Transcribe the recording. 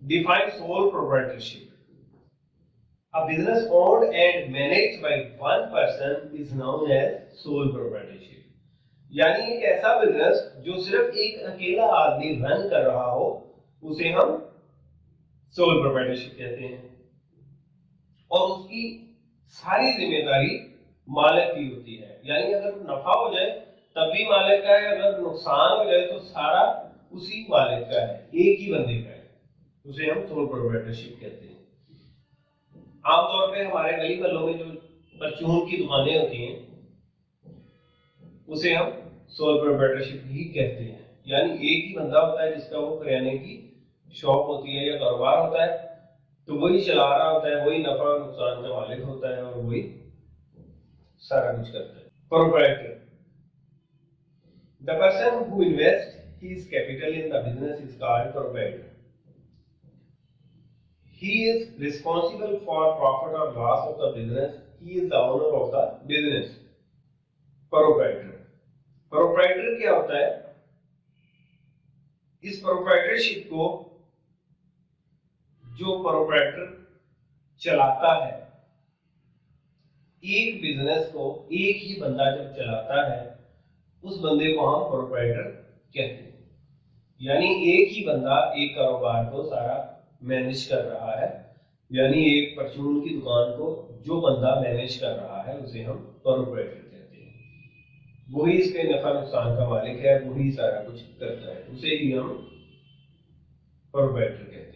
Define sole proprietorship. A business owned and managed by one person is known as sole proprietorship. यानी एक ऐसा business जो सिर्फ एक अकेला आदमी रन कर रहा हो उसे हम सोल प्रोप्राइटरशिप कहते हैं, और उसकी सारी जिम्मेदारी मालिक की होती है। यानी अगर नफा हो जाए तब भी मालिक का है, अगर नुकसान हो जाए तो सारा उसी मालिक का है, एक ही बंदे का है, उसे हम सोल प्रोप्राइटरशिप कहते हैं। आमतौर पे हमारे गली गलों में जो परचून की दुकानें होती हैं उसे हम सोल प्रोप्राइटरशिप ही कहते हैं। यानी एक ही बंदा होता है जिसका वो किराने की शॉप होती है या कारोबार होता है, तो वही चला रहा होता है, वही नफा नुकसान का मालिक होता है और वही सारा कुछ करता है। Proprietor, the person who invest his capital in the business is called proprietor. He is responsible for profit or loss of the business. He is the owner of the business. Proprietor. Proprietor क्या होता है? इस proprietorship को जो proprietor चलाता है, एक business को एक ही बंदा जब चलाता है उस बंदे को हम proprietor कहते हैं। यानी एक ही बंदा एक कारोबार को सारा मैनेज कर रहा है, यानी एक परचून की दुकान को जो बंदा मैनेज कर रहा है उसे हम प्रोप्राइटर कहते हैं। वही इसके नफा नुकसान का मालिक है, वही सारा कुछ करता है, उसे ही हम प्रोप्राइटर कहते हैं।